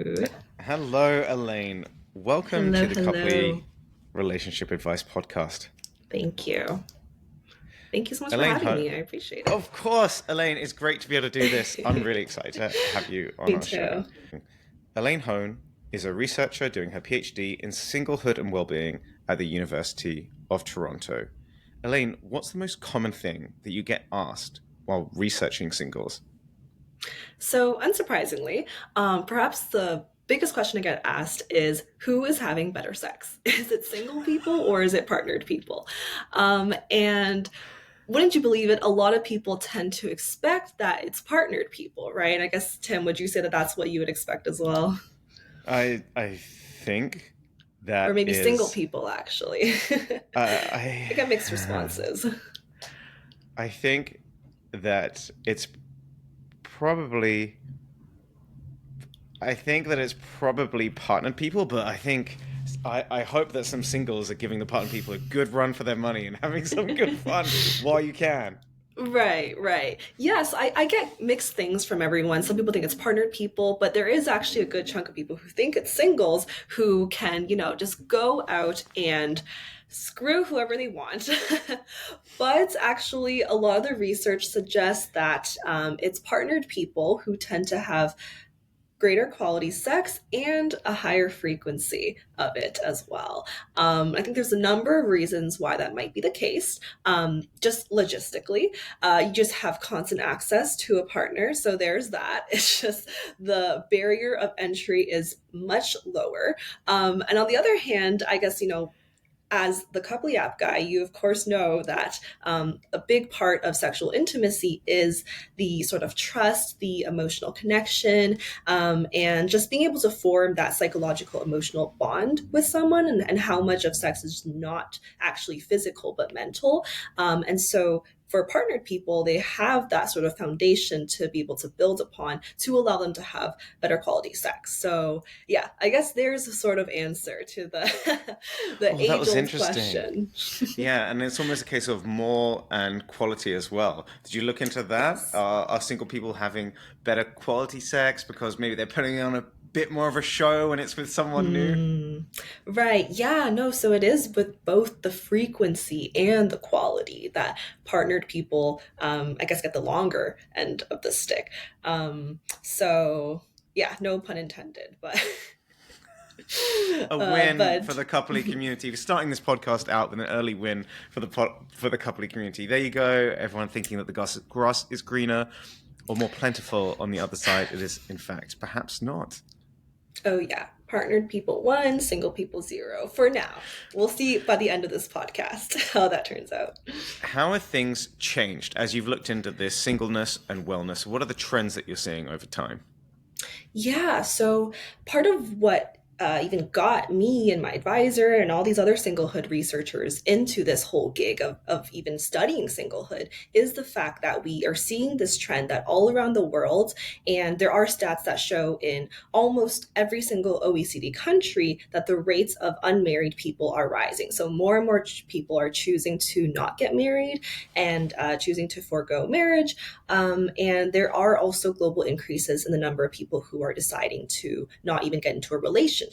Hello. Hello, Elaine. Welcome Hello, to the hello. Coupley Relationship Advice Podcast. Thank you. Thank you so much for Elaine having Hoan. me. I appreciate Of course, Elaine, it's great to be able to do this. I'm it. really excited to have you on Me our show. too. Elaine Hoan is a researcher doing her PhD in singlehood and wellbeing at the University of Toronto. Elaine, what's the most common thing that you get asked while researching singles? So, unsurprisingly, perhaps the biggest question I get asked is who is having better sex? Is it single people or is it partnered people? And wouldn't you believe it? A lot of people tend to expect that it's partnered people, right? I guess, Tim, would you say that that's what you would expect as well? I think Or that maybe single is people, actually. I I get mixed responses. I think that it's probably I think that it's probably partnered people, but I hope that some singles are giving the partnered people a good run for their money and having some good fun while you can. Right, right. Yes, I get mixed things from everyone. Some people think it's partnered people, but there is actually a good chunk of people who think it's singles who can, just go out and screw whoever they want. But actually, a lot of the research suggests that it's partnered people who tend to have greater quality sex and a higher frequency of it as well. I think there's a number of reasons why that might be the case. Just logistically, you just have constant access to a partner, so there's that. It's just the barrier of entry is much lower. And on the other hand, I guess, as the Coupley app guy, you of course know that a big part of sexual intimacy is the sort of trust, the emotional connection, and just being able to form that psychological emotional bond with someone, and how much of sex is not actually physical but mental. And so for partnered people, they have that sort of foundation to be able to build upon to allow them to have better quality sex. So yeah, I guess there's a sort of answer to the the Oh, that age was old interesting. question. Yeah, and it's almost a case of more and quality as well. Did you look into that? Yes. Are single people having better quality sex because maybe they're putting on a bit more of a show when it's with someone new? Hmm. Right. Yeah. No. So it is with both the frequency and the quality that partnered people, I guess, get the longer end of the stick. So yeah, no pun intended, but A win for but the coupley community. We're starting this podcast out with an early win for for the coupley community. There you go. Everyone thinking that the grass is greener or more plentiful on the other side. It is, in fact, perhaps not. oh yeah, partnered people one, single people zero for now. We'll see by the end of this podcast how that turns out. How have things changed as you've looked into this singleness and wellness? What are the trends that you're seeing over time? Yeah, so part of what even got me and my advisor and all these other singlehood researchers into this whole gig of even studying singlehood is the fact that we are seeing this trend that all around the world, and there are stats that show in almost every single OECD country that the rates of unmarried people are rising. So more and more people are choosing to not get married and choosing to forego marriage, and there are also global increases in the number of people who are deciding to not even get into a relationship.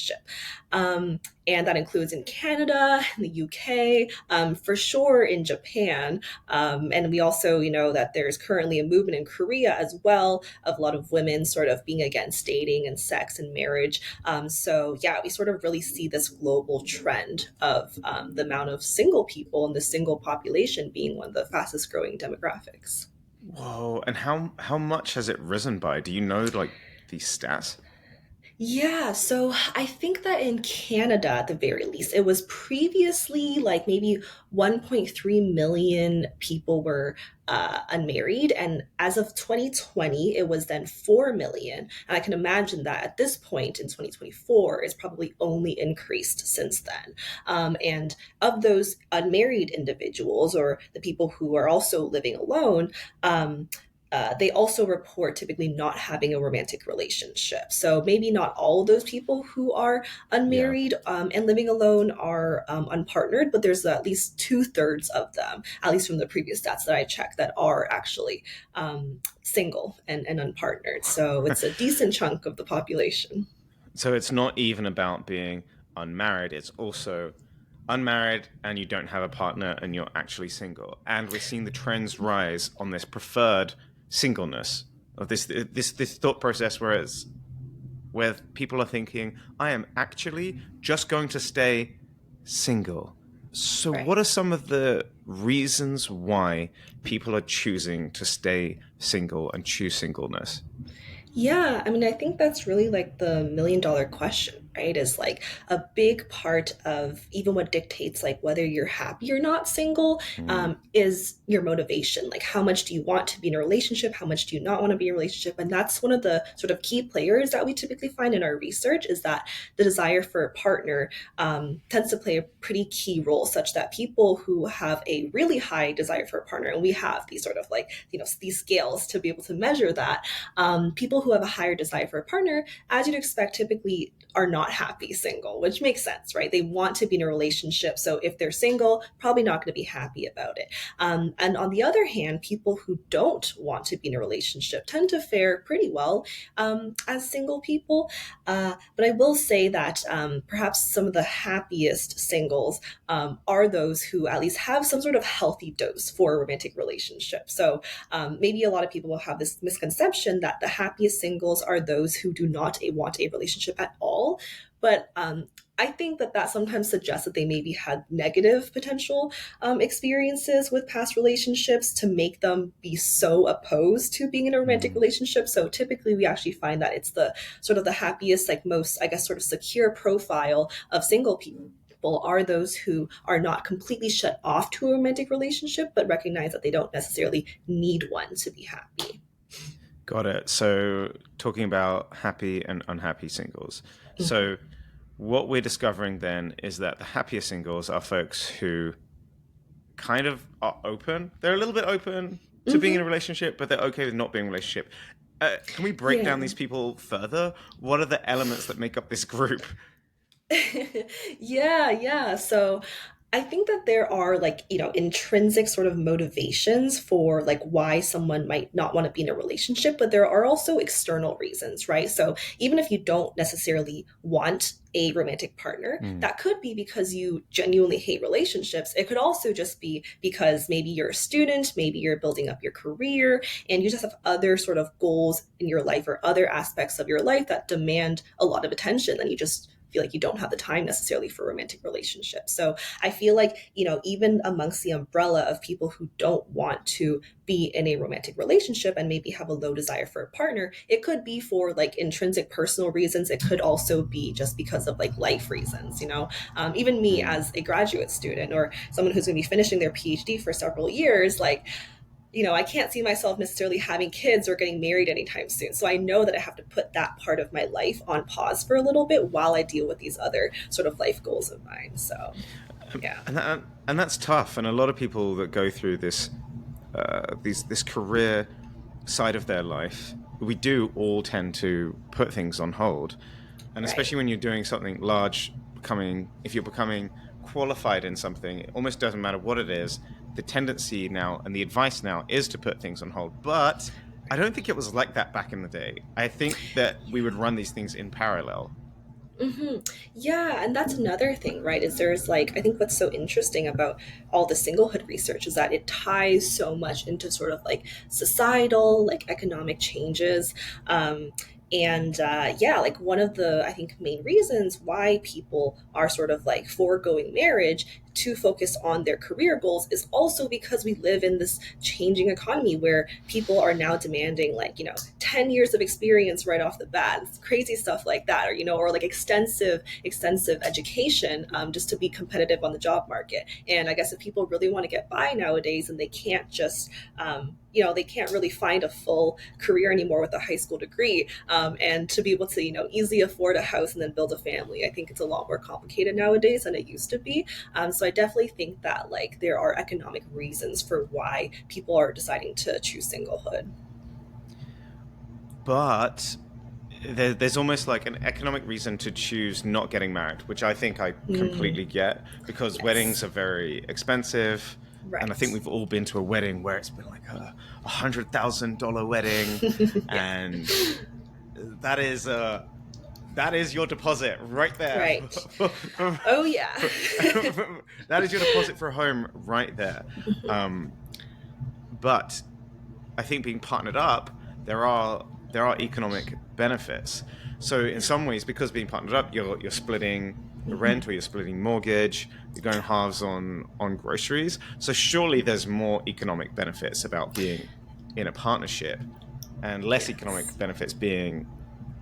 And that includes in Canada, in the UK, for sure in Japan. And we also, know that there's currently a movement in Korea as well of a lot of women sort of being against dating and sex and marriage. So yeah, we sort of really see this global trend of the amount of single people and the single population being one of the fastest growing demographics. Whoa! And how much has it risen by? Do you know like these stats? Yeah, so I think that in Canada, at the very least, it was previously like maybe 1.3 million people were unmarried. And as of 2020, it was then 4 million. And I can imagine that at this point in 2024, it's probably only increased since then. And of those unmarried individuals or the people who are also living alone, they also report typically not having a romantic relationship. So maybe not all of those people who are Yeah. unmarried and living alone are unpartnered, but there's at least two-thirds of them, at least from the previous stats that I checked, that are actually single and unpartnered. So it's a decent chunk of the population. So it's not even about being unmarried. It's also unmarried and you don't have a partner and you're actually single. And we're seeing the trends rise on this preferred singleness of this thought process where people are thinking, I am actually just going to stay single. So Right. what are some of the reasons why people are choosing to stay single and choose singleness? Yeah, I mean, I think that's really like the million-dollar question, right? Is like a big part of even what dictates like whether you're happy or not single, Mm. is your motivation. Like, how much do you want to be in a relationship? How much do you not want to be in a relationship? And that's one of the sort of key players that we typically find in our research is that the desire for a partner tends to play a pretty key role, such that people who have a really high desire for a partner, and we have these sort of like, these scales to be able to measure that, people who have a higher desire for a partner, as you'd expect, typically are not happy single, which makes sense, right? They want to be in a relationship. So if they're single, probably not going to be happy about it. And on the other hand, people who don't want to be in a relationship tend to fare pretty well as single people. But I will say that perhaps some of the happiest singles are those who at least have some sort of healthy dose for a romantic relationship. So maybe a lot of people will have this misconception that the happiest singles are those who do not want a relationship at all. But I think that that sometimes suggests that they maybe had negative potential experiences with past relationships to make them be so opposed to being in a romantic Mm. relationship. So typically, we actually find that it's the sort of the happiest, like most, I guess, sort of secure profile of single people are those who are not completely shut off to a romantic relationship, but recognize that they don't necessarily need one to be happy. Got it. So, talking about happy and unhappy singles. Mhm. So, what we're discovering then is that the happier singles are folks who kind of are open. They're a little bit open to being in a Hmm. relationship, but they're okay with not being in a relationship. Can we break down Yeah. these people further? What are the elements that make up this group? Yeah, yeah. So I think that there are like, intrinsic sort of motivations for like why someone might not want to be in a relationship, but there are also external reasons, right? So even if you don't necessarily want a romantic partner, Mm. that could be because you genuinely hate relationships. It could also just be because maybe you're a student, maybe you're building up your career, and you just have other sort of goals in your life or other aspects of your life that demand a lot of attention, and you just feel like you don't have the time necessarily for romantic relationships. So I feel like, even amongst the umbrella of people who don't want to be in a romantic relationship and maybe have a low desire for a partner, it could be for like intrinsic personal reasons. It could also be just because of like life reasons, even me Mm. as a graduate student or someone who's going to be finishing their PhD for several years, like, I can't see myself necessarily having kids or getting married anytime soon. So I know that I have to put that part of my life on pause for a little bit while I deal with these other sort of life goals of mine. So, yeah. And that's tough. And a lot of people that go through this career side of their life, we do all tend to put things on hold. And Right. especially when you're doing something large, if you're becoming qualified in something, it almost doesn't matter what it is. The tendency now and the advice now is to put things on hold. But I don't think it was like that back in the day. I think that we would run these things in parallel. Hmm. Yeah, and that's another thing, right? Is there's like, I think what's so interesting about all the singlehood research is that it ties so much into sort of like societal, like economic changes. And yeah, like one of the, I think, main reasons why people are sort of like foregoing marriage to focus on their career goals is also because we live in this changing economy where people are now demanding like, 10 years of experience right off the bat. It's crazy stuff like that, or or like extensive education, just to be competitive on the job market. And I guess if people really want to get by nowadays and they can't just they can't really find a full career anymore with a high school degree, and to be able to easily afford a house and then build a family, I think it's a lot more complicated nowadays than it used to be. So I definitely think that like there are economic reasons for why people are deciding to choose singlehood. But there's almost like an economic reason to choose not getting married, which I think I Mm, completely get because yes. weddings are very expensive. And I think Right. we've all been to a wedding where it's been like $100,000 wedding, Yeah. and that is that is your deposit right there. Right. Oh yeah. That is your deposit for a home right there. Um, but I think being partnered up, there are economic benefits. So in some ways, because being partnered up, you're splitting the rent, or you're splitting mortgage, you're going halves on groceries. So surely there's more economic benefits about being in a partnership, and less economic Yes. benefits being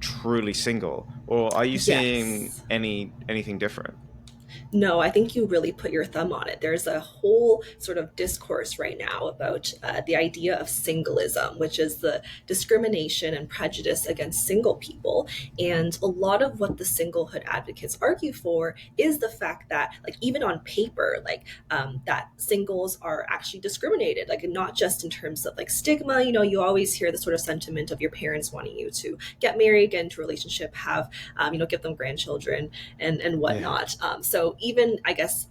truly single. Or are you seeing Yes. anything different? No, I think you really put your thumb on it. There's a whole sort of discourse right now about the idea of singleism, which is the discrimination and prejudice against single people. And a lot of what the singlehood advocates argue for is the fact that, like, even on paper, like, that singles are actually discriminated, like, not just in terms of like stigma. You know, you always hear the sort of sentiment of your parents wanting you to get married, get into a relationship, have, give them grandchildren and Yeah. whatnot. So even, I guess,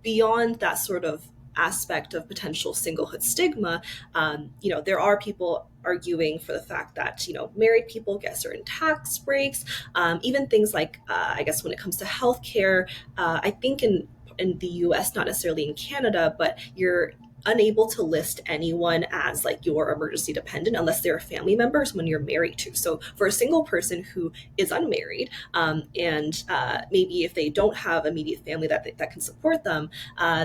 beyond that sort of aspect of potential singlehood stigma, there are people arguing for the fact that, married people get certain tax breaks, even things like, I guess, when it comes to healthcare. I think in the US, not necessarily in Canada, but you're unable to list anyone as like your emergency dependent unless they're family members when you're married to. So for a single person who is unmarried, and maybe if they don't have immediate family that can support them,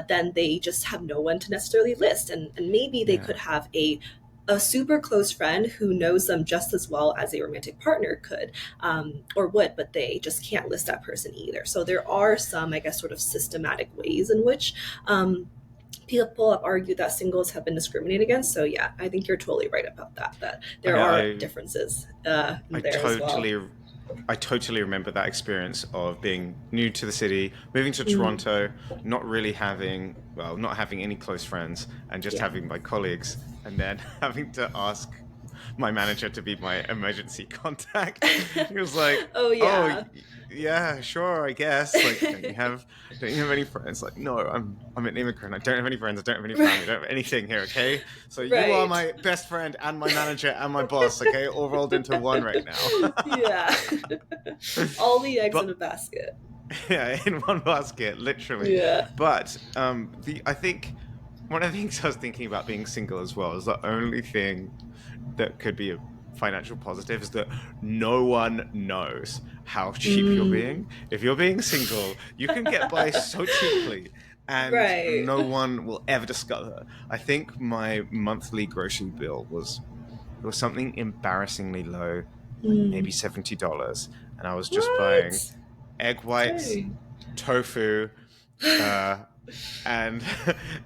then they just have no one to necessarily list, and maybe they Yeah. could have a super close friend who knows them just as well as a romantic partner could, or would, but they just can't list that person either. So there are some, I guess, sort of systematic ways in which people have argued that singles have been discriminated against. So yeah, I think you're totally right about that. That there I, are I differences I there as well. totally remember that experience of being new to the city, moving to Mm, Toronto, not having any close friends, and just yeah. having my colleagues, and then having to ask my manager to be my emergency contact. He was like, Oh "Oh, yeah. yeah, sure, I guess. Like, don't you have any friends?" Like, no, I'm an immigrant. I don't have any friends. I don't have any family. I don't have anything here. Okay, so you are Right. my best friend and my manager and my boss. Okay, all rolled into one right now. Yeah. All the eggs in But a basket. yeah, in one basket, literally. Yeah. But the I think one of the things I was thinking about being single as well is the only thing that could be a financial positive is that no one knows how cheap you're being. Mm. If you're being single, you can get by so cheaply, and Right. no one will ever discover. I think my monthly grocery bill was something embarrassingly low, like Mm. maybe $70, and I was just buying What? egg whites, Dang. tofu, uh, and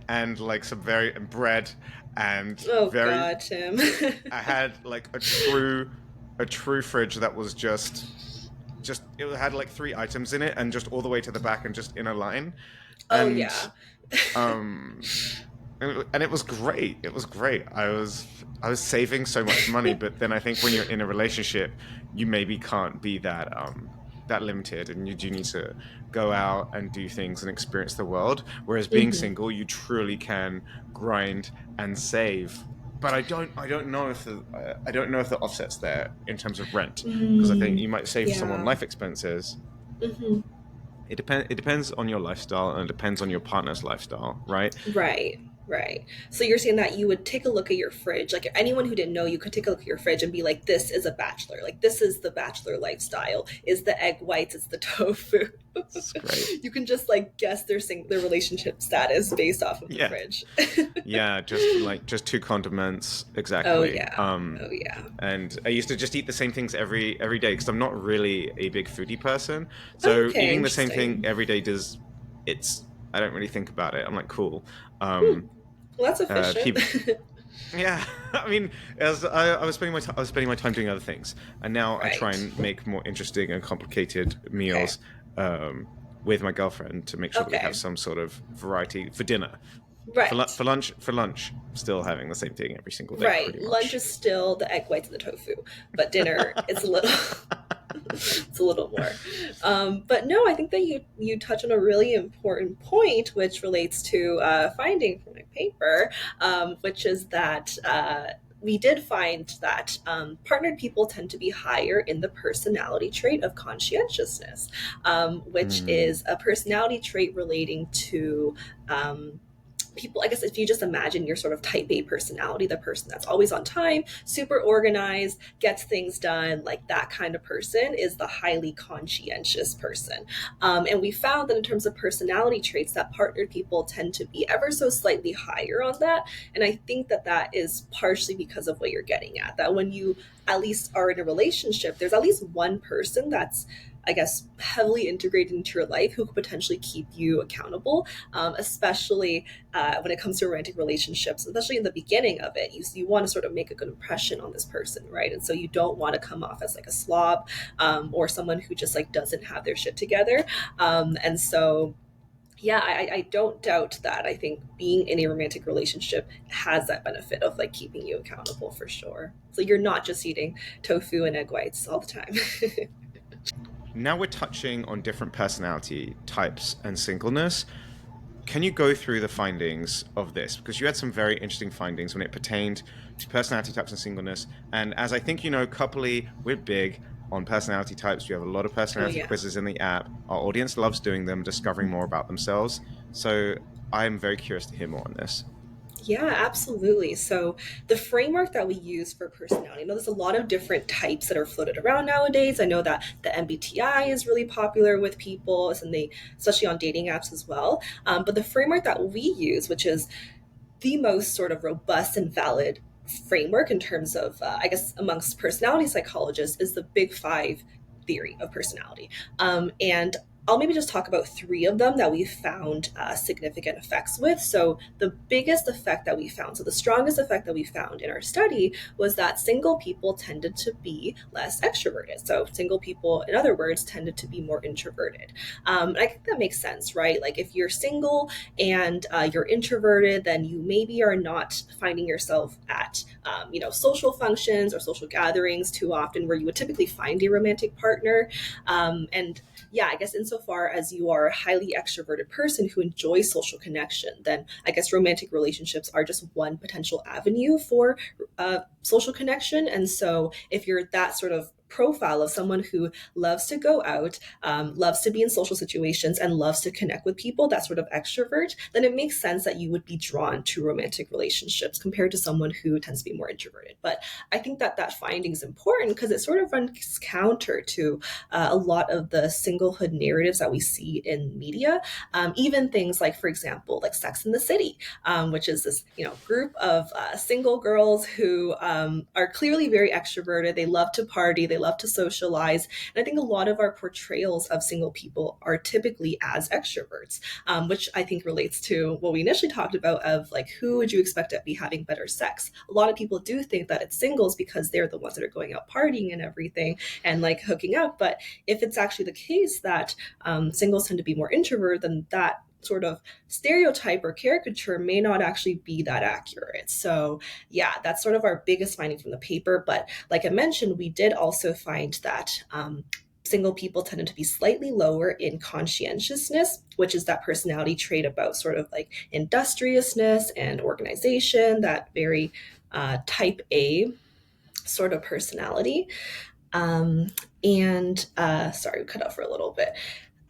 and like some very bread and Oh very. God, Tim. I had like a true fridge that was just it had like three items in it, and just all the way to the back and just in a line, Oh and yeah. um and it was great. It was great. I was saving so much money, but then I think when you're in a relationship, you maybe can't be that limited, and you do need to go out and do things and experience the world. Whereas being Hmm. single, you truly can grind and save. But I don't know if the offset's there in terms of rent, because I think Mm. you might save someone Yeah. life expenses. Hmm. It depends on your lifestyle, and it depends on your partner's lifestyle, right? Right, right. So you're saying that you would take a look at your fridge, like anyone who didn't know, you could take a look at your fridge and be like, "This is a bachelor. Like this is the bachelor lifestyle. Is the egg whites? It's the tofu." It's great. You can just like guess their relationship status based off of the Yeah. fridge. Yeah, just two condiments Oh exactly. yeah. Oh yeah. And I used to just eat the same things every day, because I'm not really a big foodie person. So Okay, eating the same thing interesting. every day it's I don't really think about it. I'm like, cool. Hmm. Um, Well, that's efficient. people, yeah. I mean, as I was spending my time doing other things, and now I try Right. and make more interesting and complicated Okay. meals um, with my girlfriend, to make sure that we have Okay. some sort of variety for dinner. Right. For lunch, still having the same thing every single day, Right. pretty Lunch much. is still the egg whites and the tofu, but dinner it's a little it's a little more. But no, I think that you touch on a really important point, which relates to finding from my paper, which is that we did find that partnered people tend to be higher in the personality trait of conscientiousness, which Mm. is a personality trait relating to um, people. I guess if you just imagine your sort of type A personality, the person that's always on time, super organized, gets things done, like that kind of person is the highly conscientious person. And we found that in terms of personality traits, that partnered people tend to be ever so slightly higher on that. And I think that that is partially because of what you're getting at, that when you at least are in a relationship, there's at least one person that's, I guess, heavily integrated into your life who could potentially keep you accountable, especially when it comes to romantic relationships, especially in the beginning of it. You want to sort of make a good impression on this person, right? And so you don't want to come off as like a slob, or someone who just like doesn't have their shit together. And so yeah, I don't doubt that. I think being in a romantic relationship has that benefit of like keeping you accountable for sure. So you're not just eating tofu and egg whites all the time. Now we're touching on different personality types and singleness. Can you go through the findings of this? Because you had some very interesting findings when it pertained to personality types and singleness. And as I think you know, Coupley, we're big on personality types. We have a lot of Oh personality yeah. quizzes in the app. Our audience loves doing them, discovering more about themselves. So I'm very curious to hear more on this. Yeah, absolutely. So, the framework that we use for personality, I know there's a lot of different types that are floated around nowadays. I know that the MBTI is really popular with people, and they, especially on dating apps as well. But the framework that we use, which is the most sort of robust and valid framework in terms of, I guess, amongst personality psychologists, is the Big Five theory of personality. And I'll maybe just talk about three of them that we found significant effects with. So, the biggest effect that we found, so the strongest effect that we found in our study, was that single people tended to be less extroverted. So, single people, in other words, tended to be more introverted. And I think that makes sense, right? Like, if you're single and you're introverted, then you maybe are not finding yourself at social functions or social gatherings too often where you would typically find a romantic partner. And yeah, I guess insofar as you are a highly extroverted person who enjoys social connection, then I guess romantic relationships are just one potential avenue for social connection. And so if you're that sort of profile of someone who loves to go out, loves to be in social situations, and loves to connect with people, that sort of extrovert, then it makes sense that you would be drawn to romantic relationships compared to someone who tends to be more introverted. But I think that that finding is important because it sort of runs counter to a lot of the singlehood narratives that we see in media. Even things like, for example, like Sex in the City, which is this group of single girls who are clearly very extroverted. They love to party, they love to socialize, and I think a lot of our portrayals of single people are typically as extroverts, which I think relates to what we initially talked about of like who would you expect to be having better sex. A lot of people do think that it's singles because they're the ones that are going out partying and everything and like hooking up, but if it's actually the case that singles tend to be more introverted, then that sort of stereotype or caricature may not actually be that accurate. So, yeah, that's sort of our biggest finding from the paper. But like I mentioned, we did also find that single people tended to be slightly lower in conscientiousness, which is that personality trait about sort of like industriousness and organization, that very type A sort of personality. Um, and sorry, we cut out for a little bit.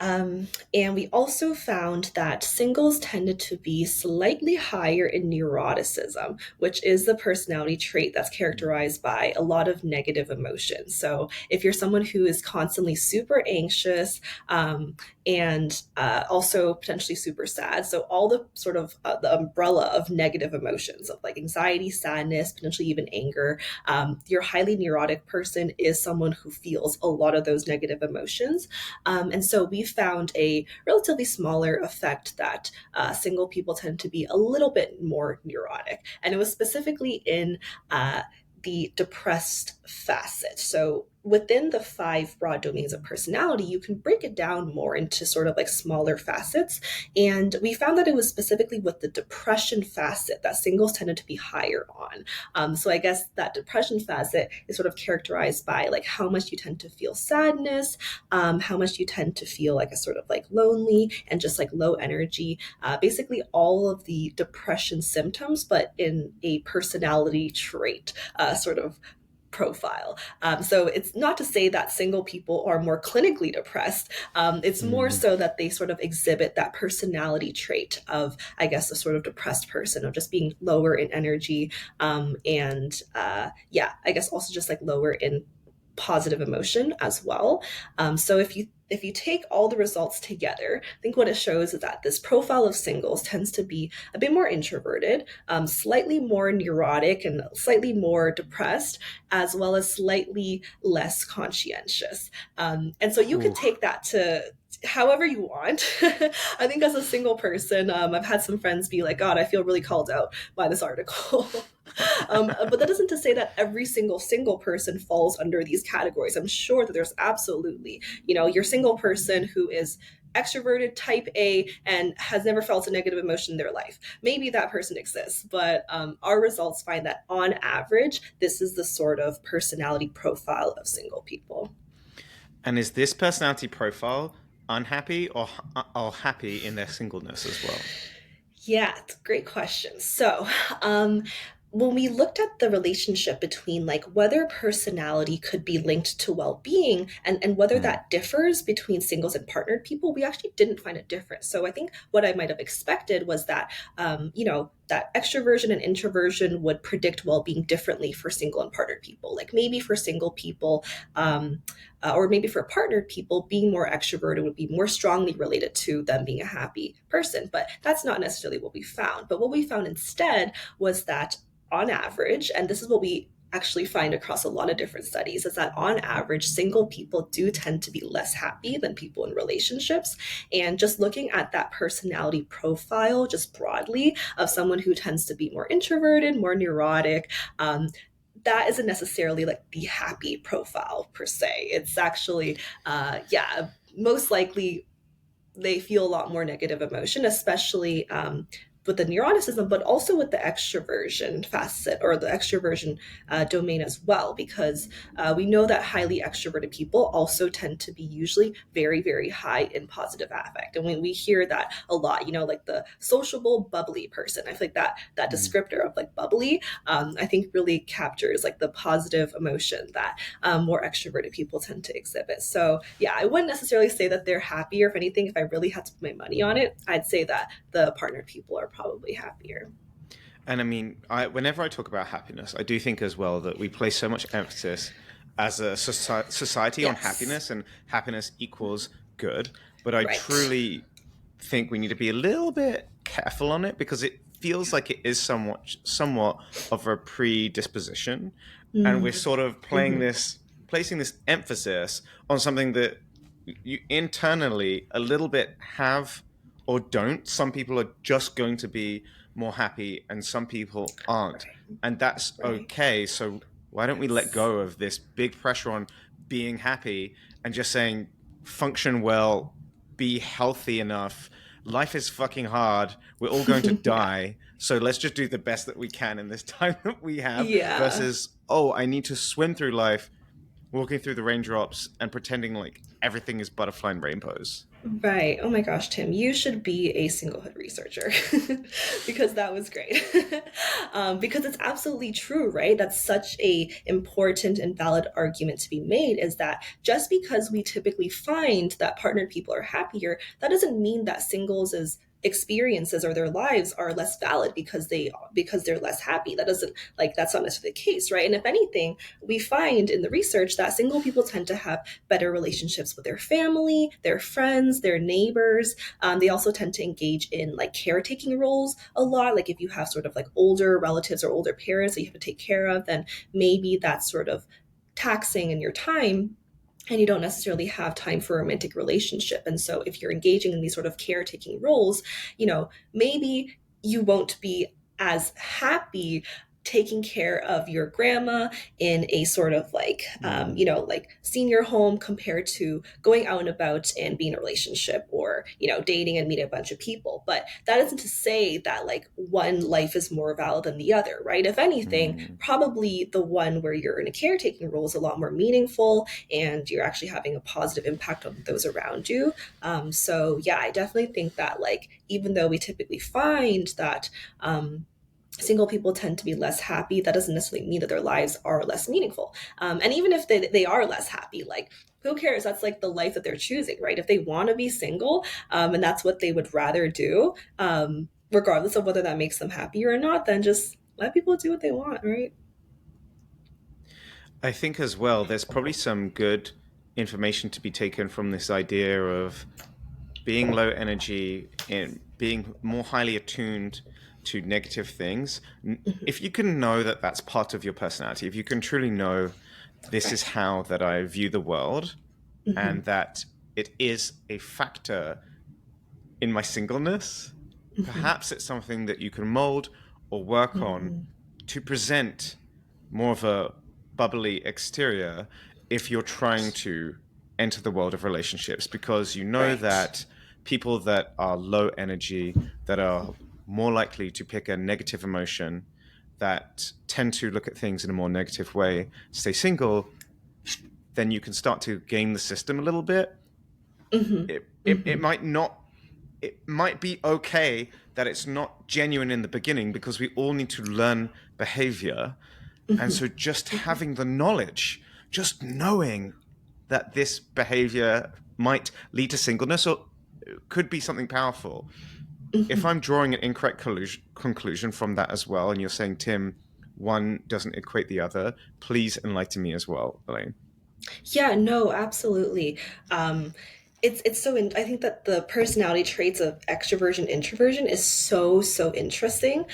And we also found that singles tended to be slightly higher in neuroticism, which is the personality trait that's characterized by a lot of negative emotions. So, if you're someone who is constantly super anxious, and also potentially super sad, so all the sort of the umbrella of negative emotions of like anxiety, sadness, potentially even anger, your highly neurotic person is someone who feels a lot of those negative emotions. And so we found a relatively smaller effect that single people tend to be a little bit more neurotic. And it was specifically in the depressed facet. So within the five broad domains of personality, you can break it down more into sort of like smaller facets. And we found that it was specifically with the depression facet that singles tended to be higher on. So I guess that depression facet is sort of characterized by like how much you tend to feel sadness, how much you tend to feel like a sort of like lonely and just like low energy. Basically, all of the depression symptoms, but in a personality trait sort of profile. So it's not to say that single people are more clinically depressed. It's more Mm. so that they sort of exhibit that personality trait of, I guess, a sort of depressed person, of just being lower in energy, and yeah, I guess also just like lower in positive emotion as well. So if you take all the results together, I think what it shows is that this profile of singles tends to be a bit more introverted, slightly more neurotic, and slightly more depressed, as well as slightly less conscientious. And so you could Oof. take that to however you want. I think as a single person, I've had some friends be like, God, I feel really called out by this article. But that isn't to say that every single person falls under these categories. I'm sure that there's absolutely, your single person who is extroverted type A and has never felt a negative emotion in their life. Maybe that person exists, but our results find that on average, this is the sort of personality profile of single people. And is this personality profile unhappy or happy in their singleness as well? Yeah, it's a great question. So, um, when we looked at the relationship between like whether personality could be linked to well-being and whether Mm. that differs between singles and partnered people, we actually didn't find a difference. So I think what I might have expected was that, that extroversion and introversion would predict well-being differently for single and partnered people. Like maybe for single people, or maybe for partnered people, being more extroverted would be more strongly related to them being a happy person. But that's not necessarily what we found. But what we found instead was that on average, and this is what we actually find across a lot of different studies, is that on average, single people do tend to be less happy than people in relationships. And just looking at that personality profile, just broadly, of someone who tends to be more introverted, more neurotic, that isn't necessarily like the happy profile per se. It's actually, yeah, most likely they feel a lot more negative emotion, especially with the neuroticism, but also with the extroversion facet or the extroversion domain as well, because we know that highly extroverted people also tend to be usually very, very high in positive affect. And when we hear that a lot, like the sociable, bubbly person, I feel like that Mm. descriptor of like bubbly, I think really captures like the positive emotion that more extroverted people tend to exhibit. So yeah, I wouldn't necessarily say that they're happier. If anything, if I really had to put my money on it, I'd say that the partnered people are probably happier. And I mean, whenever I talk about happiness, I do think as well that we place so much emphasis as a society on Yes. happiness, and happiness equals good. But I Right. truly think we need to be a little bit careful on it because it feels like it is somewhat of a predisposition, and we're Mm-hmm. sort of placing this emphasis on something that you internally a little bit have or don't. Some people are just going to be more happy and some people aren't, Right. and that's Right. okay. So why don't we let Yes. go of this big pressure on being happy and just saying function well, be healthy enough. Life is fucking hard. We're all going to Yeah. die. So let's just do the best that we can in this time that we have Yeah. versus, oh, I need to swim through life walking through the raindrops and pretending like everything is butterfly and rainbows. Right. Oh my gosh, Tim, you should be a singlehood researcher because that was great. Because it's absolutely true, right? That's such a important and valid argument to be made is that just because we typically find that partnered people are happier, that doesn't mean that singles is experiences or their lives are less valid because they're less happy. That doesn't like that's not necessarily the case, right? And if anything, we find in the research that single people tend to have better relationships with their family, their friends, their neighbors. They also tend to engage in like caretaking roles a lot. Like if you have sort of like older relatives or older parents that you have to take care of, then maybe that's sort of taxing in your time and you don't necessarily have time for a romantic relationship. And so if you're engaging in these sort of caretaking roles, maybe you won't be as happy taking care of your grandma in a sort of like, Mm, you know, like senior home compared to going out and about and being in a relationship or, you know, dating and meeting a bunch of people. But that isn't to say that like one life is more valid than the other, right? If anything, mm. probably the one where you're in a caretaking role is a lot more meaningful and you're actually having a positive impact on those around you. So yeah, I definitely think that like even though we typically find that single people tend to be less happy, that doesn't necessarily mean that their lives are less meaningful. And even if they are less happy, like who cares? That's like the life that they're choosing, right? If they want to be single, and that's what they would rather do, regardless of whether that makes them happy or not, then just let people do what they want, right? I think as well, there's probably some good information to be taken from this idea of being low energy and being more highly attuned to negative things. If you can know that that's part of your personality, if you can truly know this is Right. how that I view the world, Hmm. and that it is a factor in my singleness, Hmm. perhaps it's something that you can mold or work on Hmm. to present more of a bubbly exterior if you're trying to enter the world of relationships, because you know Right. that people that are low energy, that are more likely to pick a negative emotion, that tend to look at things in a more negative way, stay single, then you can start to game the system a little bit. Hmm. It might not, it might be okay that it's not genuine in the beginning because we all need to learn behavior. And Hmm. so just having the knowledge, just knowing that this behavior might lead to singleness or could be something powerful. If Hmm. I'm drawing an incorrect conclusion from that as well, and you're saying, Tim, one doesn't equate the other, please enlighten me as well, Elaine. Yeah, no, absolutely. Um, it's so I think that the personality traits of extroversion introversion is so interesting,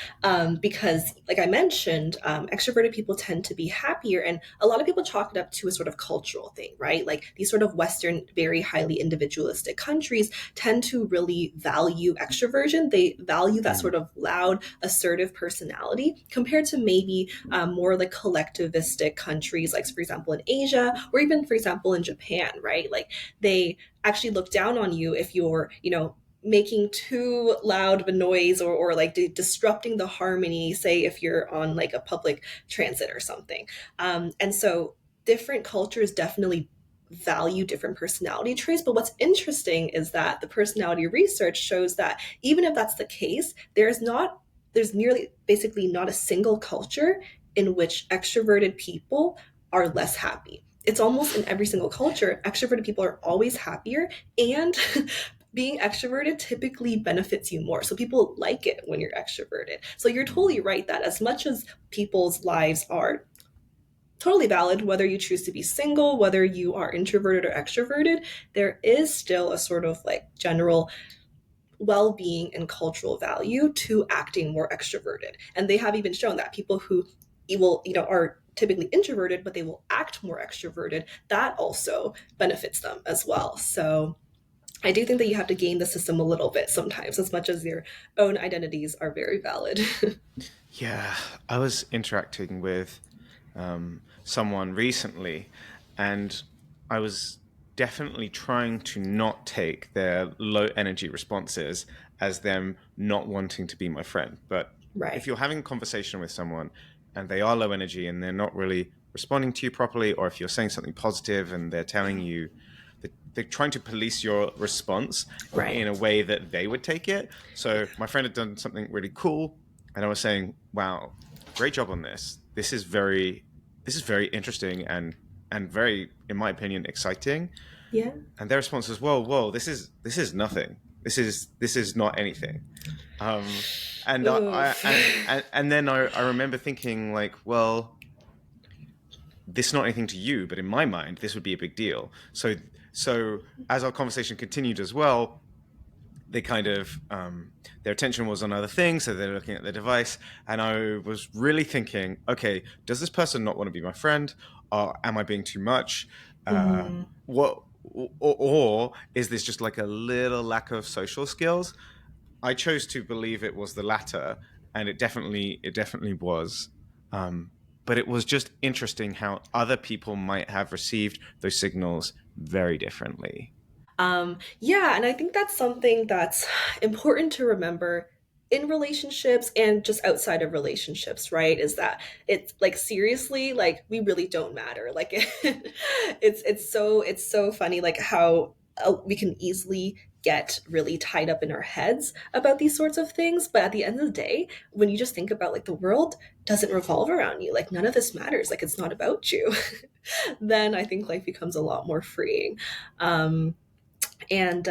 because like I mentioned, extroverted people tend to be happier, and a lot of people chalk it up to a sort of cultural thing, right? Like these sort of Western, very highly individualistic countries tend to really value extroversion. They value that sort Mm, of loud, assertive personality compared to maybe more like collectivistic countries, like for example in Asia, or even for example in Japan, right? Like they actually look down on you if you're, you know, making too loud of a noise or like disrupting the harmony, say if you're on like a public transit or something. And so different cultures definitely value different personality traits, but what's interesting is that the personality research shows that even if that's the case, there's nearly basically not a single culture in which extroverted people are less happy. It's almost in every single culture, extroverted people are always happier, and being extroverted typically benefits you more. So people like it when you're extroverted. So you're totally mm. right that as much as people's lives are totally valid, whether you choose to be single, whether you are introverted or extroverted, there is still a sort of like general well-being and cultural value to acting more extroverted. And they have even shown that people who will, you know, are typically introverted but they will act more extroverted, that also benefits them as well. So I do think that you have to game the system a little bit sometimes, as much as your own identities are very valid. Yeah, I was interacting with someone recently, and I was definitely trying to not take their low energy responses as them not wanting to be my friend. But if Right. you're having a conversation with someone and they are low energy and they're not really responding to you properly, or if you're saying something positive and they're telling you that they're trying to police your response Right. in a way that they would take it. So my friend had done something really cool, and I was saying, "Wow, great job on this. This is very interesting and very, in my opinion, exciting." Yeah. And their response was, whoa, this is nothing. This is not anything." Um, and I Oof. and then I remember thinking like, well, this is not anything to you, but in my mind, this would be a big deal. So as our conversation continued as well, they kind of their attention was on other things, so they're looking at their device, and I was really thinking, okay, does this person not want to be my friend, or am I being too much? Mhm. What or is this just like a little lack of social skills? I chose to believe it was the latter, and it definitely was. But it was just interesting how other people might have received those signals very differently. Yeah, and I think that's something that's important to remember in relationships and just outside of relationships, right? Is that it's like seriously, like we really don't matter. Like it's so funny like how we can easily get really tied up in our heads about these sorts of things, but at the end of the day, when you just think about like the world doesn't revolve around you, like none of this matters, like it's not about you, then I think life becomes a lot more freeing. Um and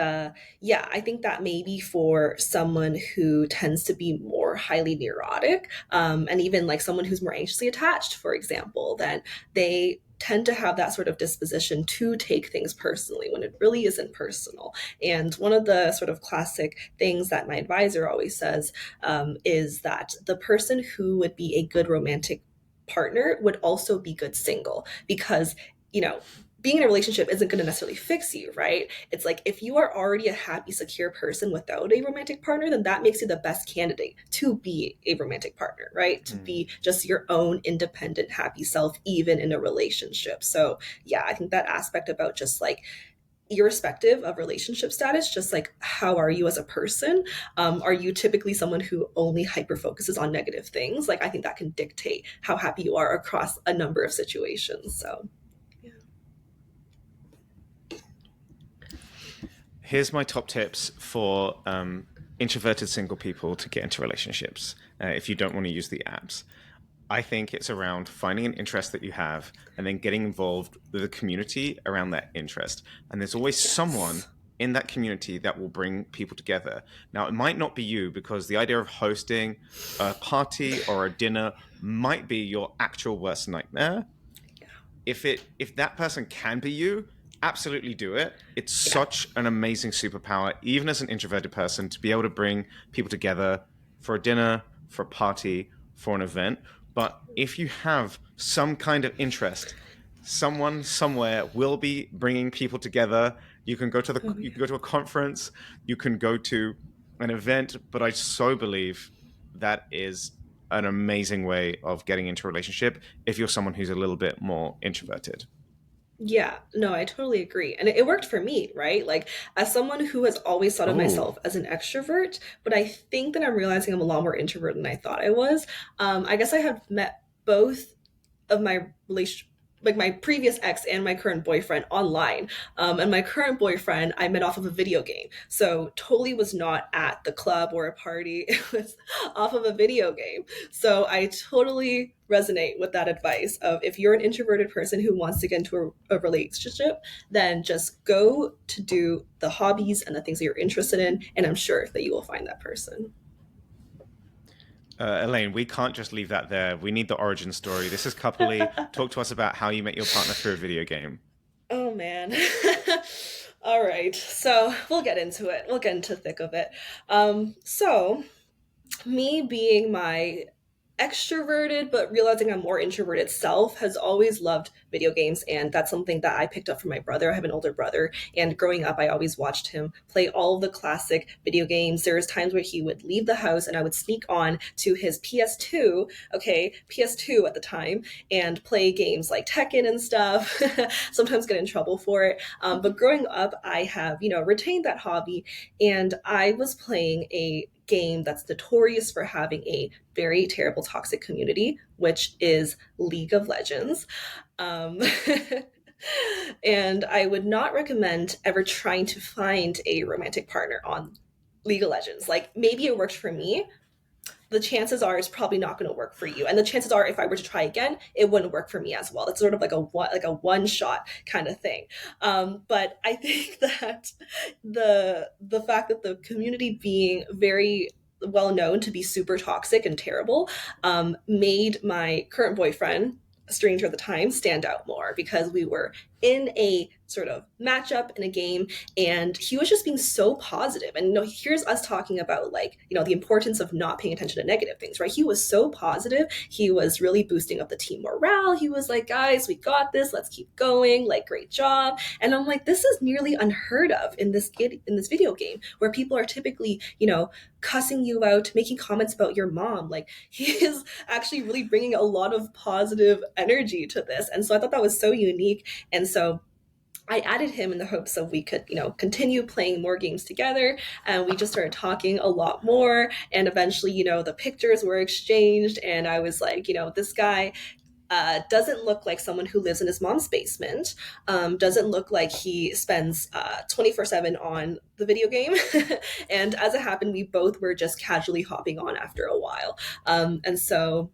yeah, I think that maybe for someone who tends to be more highly neurotic, and even like someone who's more anxiously attached, for example, then they tend to have that sort of disposition to take things personally when it really isn't personal. And one of the sort of classic things that my advisor always says is that the person who would be a good romantic partner would also be good single because, you know, being in a relationship isn't going to necessarily fix you, right? It's like if you are already a happy, secure person without a romantic partner, then that makes you the best candidate to be a romantic partner, right? To Mm. be just your own independent, happy self, even in a relationship. So, yeah, I think that aspect about just like, irrespective of relationship status, just like how are you as a person? Are you typically someone who only hyper focuses on negative things? Like, I think that can dictate how happy you are across a number of situations. So, yeah. Here's my top tips for introverted single people to get into relationships if you don't want to use the apps. I think it's around finding an interest that you have and then getting involved with a community around that interest. And there's always someone Yes. in that community that will bring people together. Now, it might not be you because the idea of hosting a party or a dinner might be your actual worst nightmare. If that person can be you, absolutely do it. It's Yeah. such an amazing superpower, even as an introverted person, to be able to bring people together for a dinner, for a party, for an event. But if you have some kind of interest, someone somewhere will be bringing people together. Oh, You yeah. can go to a conference, you can go to an event, but I so believe that is an amazing way of getting into a relationship if you're someone who's a little bit more introverted. Yeah, no, I totally agree. And it worked for me, right? Like, as someone who has always thought of Oh, myself as an extrovert, but I think that I'm realizing I'm a lot more introvert than I thought I was. I guess I have met both of my relation like my previous ex and my current boyfriend online. And my current boyfriend I met off of a video game, so totally was not at the club or a party. It was off of a video game. So I totally resonate with that advice of if you're an introverted person who wants to get into a relationship, then just go to do the hobbies and the things that you're interested in, and I'm sure that you will find that person. Elaine, we can't just leave that there. We need the origin story. This is coupley. Talk to us about how you met your partner through a video game. Oh man. All right. So we'll get into it. We'll get into the thick of it. So me being my extroverted but realizing I'm more introverted self has always loved video games, and that's something that I picked up from my brother. I have an older brother, and growing up I always watched him play all of the classic video games. There was times where he would leave the house and I would sneak on to his PS2, okay, PS2 at the time, and play games like Tekken and stuff. Sometimes get in trouble for it, but growing up I have, retained that hobby, and I was playing a game that's notorious for having a very terrible toxic community, which is League of Legends. Um, and I would not recommend ever trying to find a romantic partner on League of Legends. Like maybe it worked for me, the chances are it's probably not going to work for you, and the chances are if I were to try again it wouldn't work for me as well. It's sort of like a one shot kind of thing. But I think that the fact that the community being very well known to be super toxic and terrible made my current boyfriend, a stranger at the time, stand out more because we were in a sort of matchup in a game, and he was just being so positive. And here's us talking about like, the importance of not paying attention to negative things, right? He was so positive. He was really boosting up the team morale. He was like, guys, we got this. Let's keep going. Like, great job. And I'm like, this is nearly unheard of in this video game where people are typically, cussing you out, making comments about your mom. Like, he is actually really bringing a lot of positive energy to this. And so I thought that was so unique. And so I added him in the hopes of we could, continue playing more games together. And we just started talking a lot more. And eventually, the pictures were exchanged. And I was like, this guy doesn't look like someone who lives in his mom's basement, doesn't look like he spends 24/7 on the video game. And as it happened, we both were just casually hopping on after a while. And so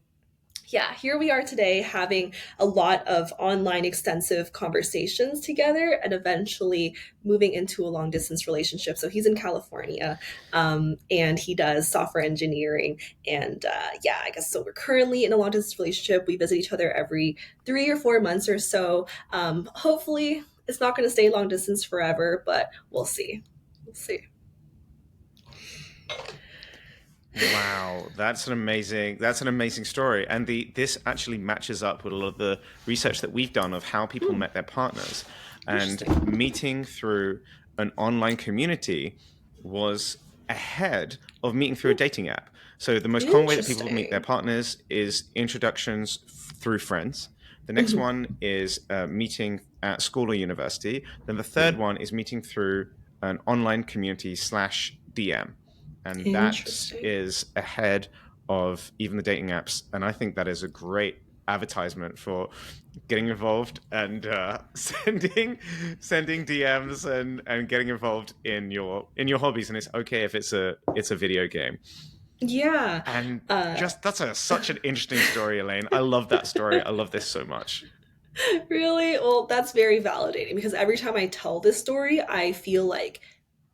yeah, here we are today having a lot of online extensive conversations together and eventually moving into a long distance relationship. So he's in California, and he does software engineering. And yeah, I guess so. We're currently in a long distance relationship. We visit each other every 3 or 4 months or so. Hopefully, it's not going to stay long distance forever, but we'll see. We'll see. Wow, that's an amazing story. And this actually matches up with a lot of the research that we've done of how people met their partners. And Interesting. meeting through an online community was ahead of meeting through a dating app. So the most common way that people meet their Interesting. partners is introductions through friends. The next Mhm. one is meeting at school or university. Then the third one is meeting through an online community slash DM. And that Interesting. is ahead of even the dating apps. And I think that is a great advertisement for getting involved and sending DMs and getting involved in your hobbies. And it's okay if it's a video game. Yeah. And Uh, just that's such an interesting story, Elaine. I love that story. I love this so much. Really? Well, that's very validating because every time I tell this story, I feel like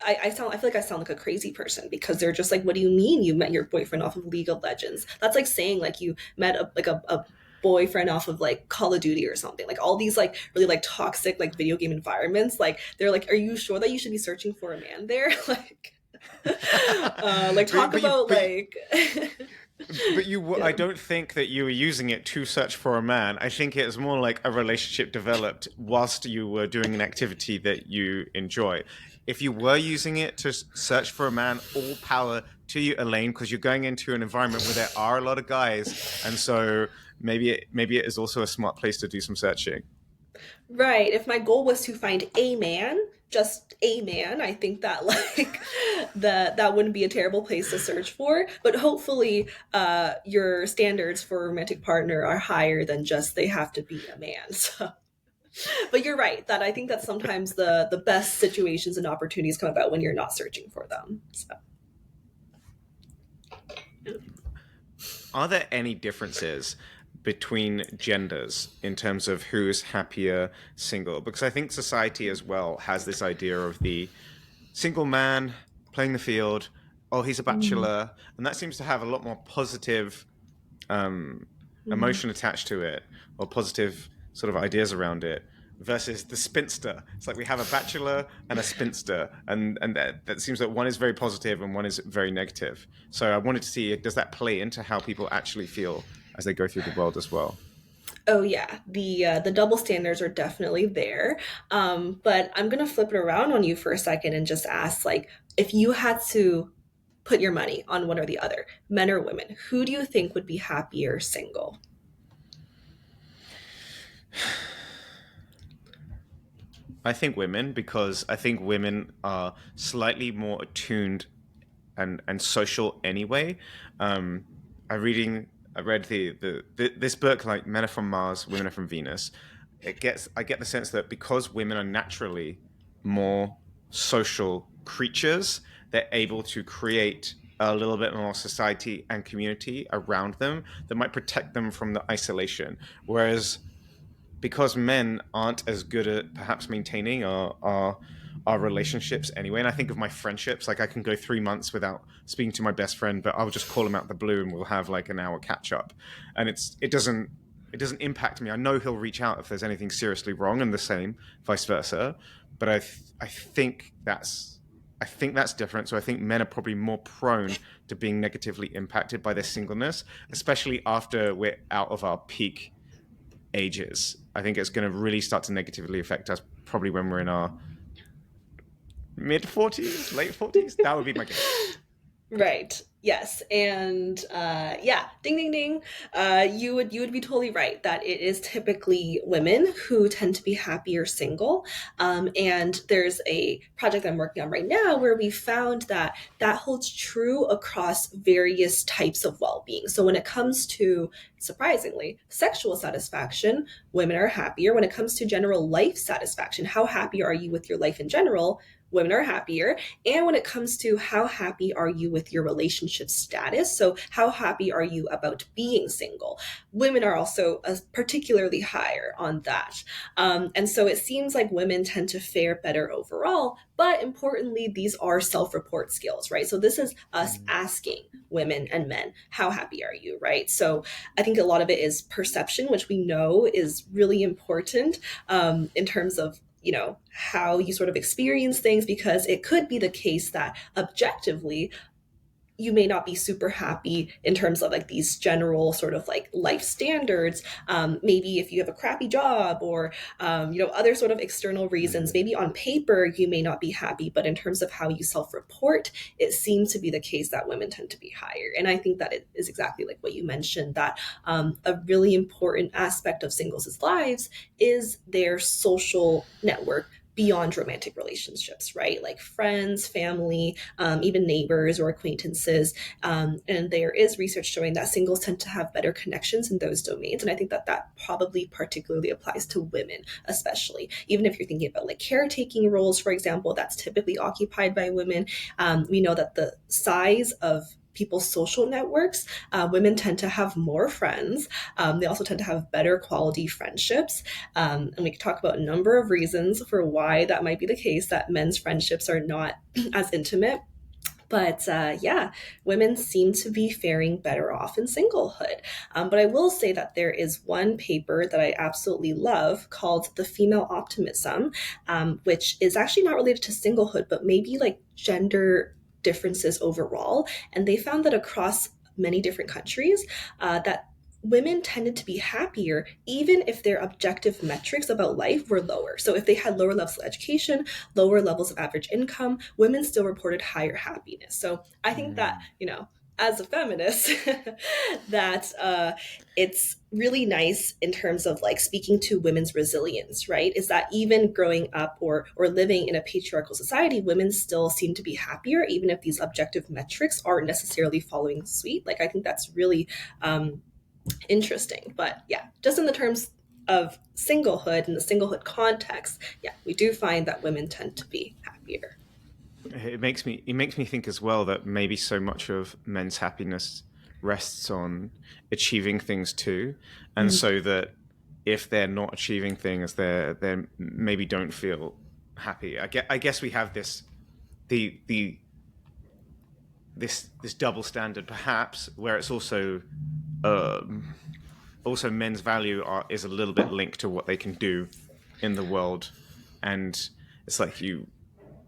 I feel like I sound like a crazy person because they're just like, what do you mean you met your boyfriend off of League of Legends? That's like saying like you met a boyfriend off of like Call of Duty or something. Like all these like really like toxic like video game environments. Like they're like, are you sure that you should be searching for a man there? Like but talk but you about but you, like I yeah. don't think that you were using it to search for a man. I think it was more like a relationship developed whilst you were doing an activity that you enjoy. If you were using it to search for a man, all power to you, Elaine, because you're going into an environment where there are a lot of guys, and so maybe it is also a smart place to do some searching. Right. If my goal was to find a man, just a man, I think that like that wouldn't be a terrible place to search for. But hopefully, your standards for a romantic partner are higher than just they have to be a man. So, but you're right that I think that sometimes the best situations and opportunities come about when you're not searching for them. So, Are there any differences between genders in terms of who's happier single? Because I think society as well has this idea of the single man playing the field. Oh, he's a mm, bachelor, and that seems to have a lot more positive um, mm. emotion attached to it, or positive sort of ideas around it. Versus the spinster, it's like we have a bachelor and a spinster, and that seems that one is very positive and one is very negative. So I wanted to see, does that play into how people actually feel as they go through the world as well? Oh yeah, the double standards are definitely there. But I'm gonna flip it around on you for a second and just ask, like, if you had to put your money on one or the other, men or women, who do you think would be happier single? I think women, because I think women are slightly more attuned and social anyway. Um, I read this book, like Men Are From Mars, Women Are From Venus. I get the sense that because women are naturally more social creatures, they're able to create a little bit more society and community around them that might protect them from the isolation. Whereas because men aren't as good at perhaps maintaining our relationships anyway. And I think of my friendships, like I can go 3 months without speaking to my best friend, but I'll just call him out the blue and we'll have like an hour catch up. And it doesn't impact me. I know he'll reach out if there's anything seriously wrong, and the same vice versa. But I think that's different. So I think men are probably more prone to being negatively impacted by their singleness, especially after we're out of our peak ages. I think it's going to really start to negatively affect us probably when we're in our mid 40s, late 40s. That would be my guess. Right. Yes. And yeah, ding ding ding. You would be totally right that it is typically women who tend to be happier single. And there's a project I'm working on right now where we found that that holds true across various types of well-being. So when it comes to, surprisingly, sexual satisfaction, women are happier. When it comes to general life satisfaction, how happy are you with your life in general? Women are happier. And when it comes to how happy are you with your relationship status, so how happy are you about being single, women are also particularly higher on that. And so it seems like women tend to fare better overall. But importantly, these are self report skills, right? So this is us asking women and men, how happy are you, right? So I think a lot of it is perception, which we know is really important in terms of how you sort of experience things, because it could be the case that objectively you may not be super happy in terms of like these general sort of like life standards. Maybe if you have a crappy job or other sort of external reasons, maybe on paper you may not be happy, but in terms of how you self-report, it seems to be the case that women tend to be higher. And I think that it is exactly like what you mentioned, that a really important aspect of singles' lives is their social network beyond romantic relationships, right? Like friends, family, even neighbors or acquaintances. And there is research showing that singles tend to have better connections in those domains. And I think that that probably particularly applies to women, especially. Even if you're thinking about like caretaking roles, for example, that's typically occupied by women. We know that the size of people's social networks, women tend to have more friends. They also tend to have better quality friendships. And we could talk about a number of reasons for why that might be the case, that men's friendships are not as intimate. But yeah, women seem to be faring better off in singlehood. But I will say that there is one paper that I absolutely love called The Female Optimism, which is actually not related to singlehood, but maybe like gender differences overall. And they found that across many different countries, that women tended to be happier even if their objective metrics about life were lower. So if they had lower levels of education, lower levels of average income, women still reported higher happiness. So I think that, as a feminist, that it's really nice in terms of like speaking to women's resilience, right? Is that even growing up or living in a patriarchal society, women still seem to be happier, even if these objective metrics aren't necessarily following suit. Like I think that's really interesting. But yeah, just in the terms of singlehood and the singlehood context, yeah, we do find that women tend to be happier. It makes me think as well that maybe so much of men's happiness rests on achieving things too, and Mm. so that if they're not achieving things, they maybe don't feel happy. I guess we have the this double standard perhaps, where it's um, also men's value is a little bit linked to what they can do in the world, and it's like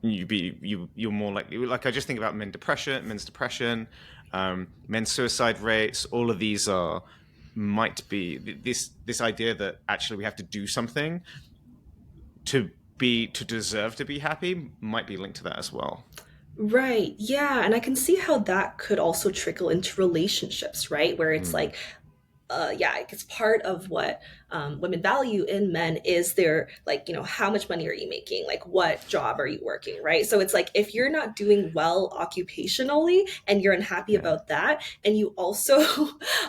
you're more likely, like I just think about men's depression, men's suicide rates. All of these are might be this idea that actually we have to do something to deserve to be happy might be linked to that as well. Right. Yeah. And I can see how that could also trickle into relationships, right? Where it's Mm. like, yeah, it's part of what women value in men is their, like, how much money are you making? Like, what job are you working? Right. So it's like, if you're not doing well occupationally and you're unhappy Yeah. about that, and you also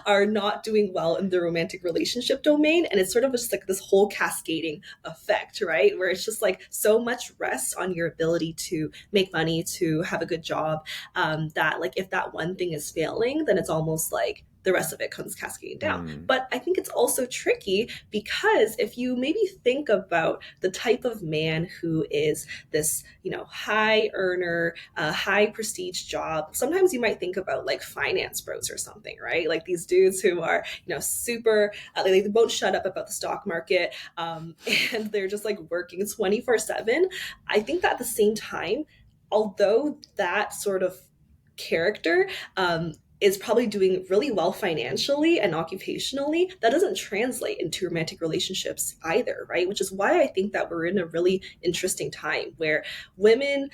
are not doing well in the romantic relationship domain, and it's sort of just like this whole cascading effect, right? Where it's just like so much rests on your ability to make money, to have a good job, that like if that one thing is failing, then it's almost like the rest of it comes cascading down. Mm. But I think it's also tricky because if you maybe think about the type of man who is this, high earner, high prestige job, sometimes you might think about like finance bros or something, right? Like these dudes who are, super, they won't shut up about the stock market, and they're just like working 24/7. I think that at the same time, although that sort of character is probably doing really well financially and occupationally, that doesn't translate into romantic relationships either, right? Which is why I think that we're in a really interesting time where women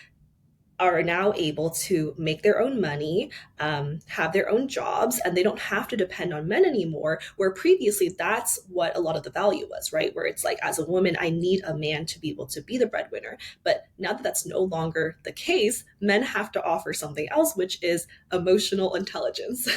are now able to make their own money, have their own jobs, and they don't have to depend on men anymore. Where previously, that's what a lot of the value was, right? Where it's like, as a woman, I need a man to be able to be the breadwinner. But now that that's no longer the case, men have to offer something else, which is emotional intelligence,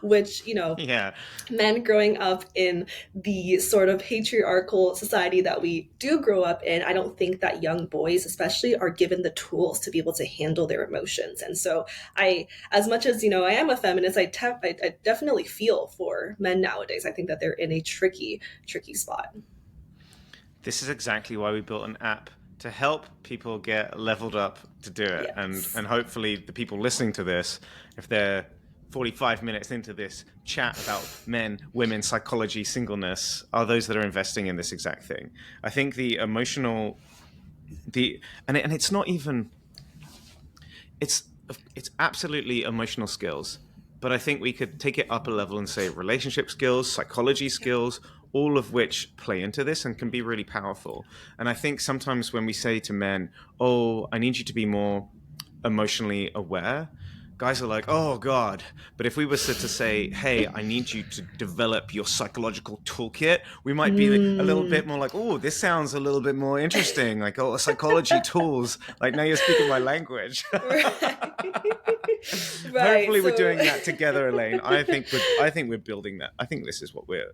which, Yeah. men growing up in the sort of patriarchal society that we do grow up in, I don't think that young boys, especially, are given the tools to be able to handle their emotions. And so, as much as I am a feminist, I definitely feel for men nowadays. I think that they're in a tricky, tricky spot. This is exactly why we built an app to help people get leveled up to do it. And Yes. and hopefully the people listening to this, if they're 45 minutes into this chat about men, women, psychology, singleness, are those that are investing in this exact thing. I think the emotional and it's not even it's it's absolutely emotional skills, but I think we could take it up a level and say relationship skills, psychology Yeah. skills, all of which play into this and can be really powerful. And I think sometimes when we say to men, "Oh, I need you to be more emotionally aware," guys are like, "Oh God." But if we were to say, "Hey, I need you to develop your psychological toolkit," we might be a little Mm. bit more like, "Oh, this sounds a little bit more interesting." Like, "Oh, psychology tools." Like now you're speaking my language. Right. Right. Hopefully, we're So doing that together, Elaine. I think we're building that. I think this is what we're.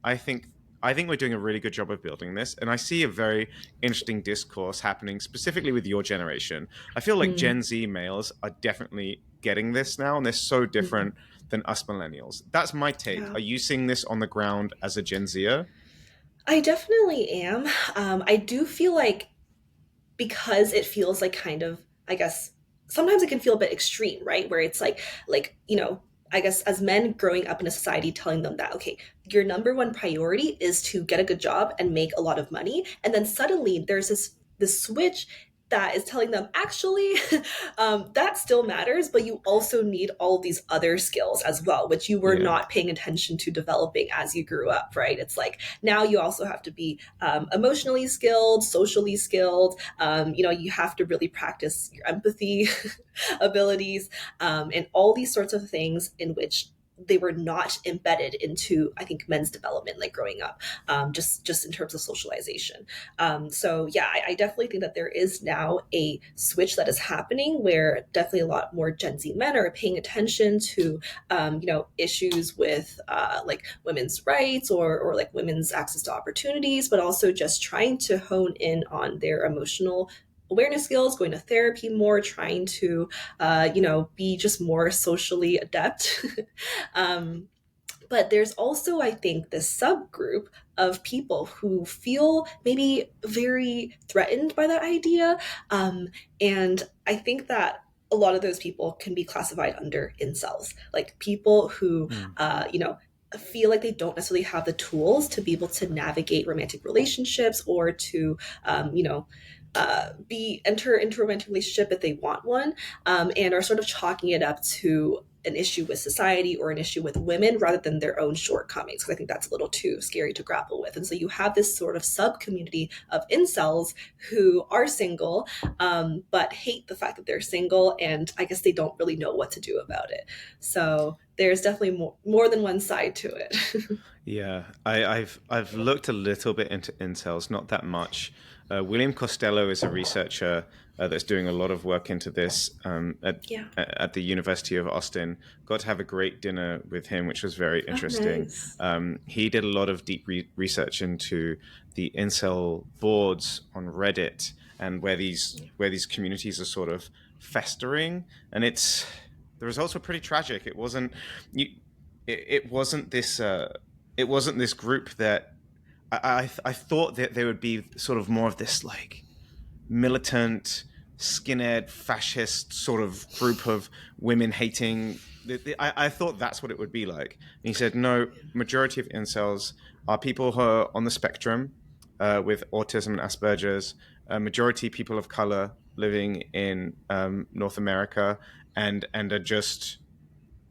I think I think we're doing a really good job of building this, and I see a very interesting discourse happening specifically with your generation. I feel like mm, Gen Z males are definitely getting this now, and they're so mm, different than us millennials. That's my take. yeah. Are you seeing this on the ground as a Gen Zer? I definitely am. I do feel like because it feels like kind of, I guess, sometimes it can feel a bit extreme, right? Where it's like, I guess as men growing up in a society telling them that, okay, your number one priority is to get a good job and make a lot of money. And then suddenly there's this switch that is telling them actually that still matters, but you also need all of these other skills as well, which you were Yeah. not paying attention to developing as you grew up, right? It's like now you also have to be emotionally skilled, socially skilled. You have to really practice your empathy abilities, and all these sorts of things in which they were not embedded into, I think, men's development, like growing up, just in terms of socialization. So yeah, I definitely think that there is now a switch that is happening where definitely a lot more Gen Z men are paying attention to, issues with like women's rights or like women's access to opportunities, but also just trying to hone in on their emotional awareness skills, going to therapy more, trying to, be just more socially adept. um, but there's also, I think, this subgroup of people who feel maybe very threatened by that idea. And I think that a lot of those people can be classified under incels, like people who, Mm. feel like they don't necessarily have the tools to be able to navigate romantic relationships or to, be enter into a romantic relationship if they want one, and are sort of chalking it up to an issue with society or an issue with women rather than their own shortcomings. Because I think that's a little too scary to grapple with. And so you have this sort of sub community of incels who are single, but hate the fact that they're single. And I guess they don't really know what to do about it. So there's definitely more than one side to it. Yeah, I've looked a little bit into incels, not that much. William Costello is a researcher that's doing a lot of work into this Yeah. at the University of Austin. Got to have a great dinner with him, which was very Oh, interesting. nice. He did a lot of deep research into the incel boards on Reddit and where these communities are sort of festering, and the results were pretty tragic. It wasn't you. it wasn't this it wasn't this group that I thought that there would be sort of more of this like militant, skinhead, fascist sort of group of women hating. I thought that's what it would be like. And he said, no, majority of incels are people who are on the spectrum with autism and Asperger's, majority people of color living in North America, and are just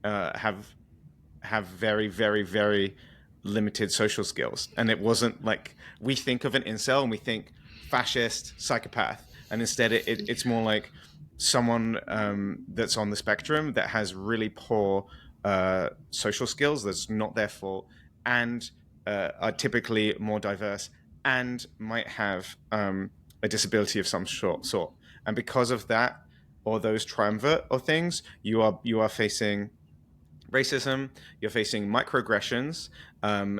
have very, very, very limited social skills. And it wasn't like we think of an incel and we think fascist, psychopath. And instead, it's more like someone that's on the spectrum that has really poor social skills, that's not their fault, and are typically more diverse and might have a disability of some sort. And because of that, or those triumvirate of things, you are facing racism, you're facing microaggressions,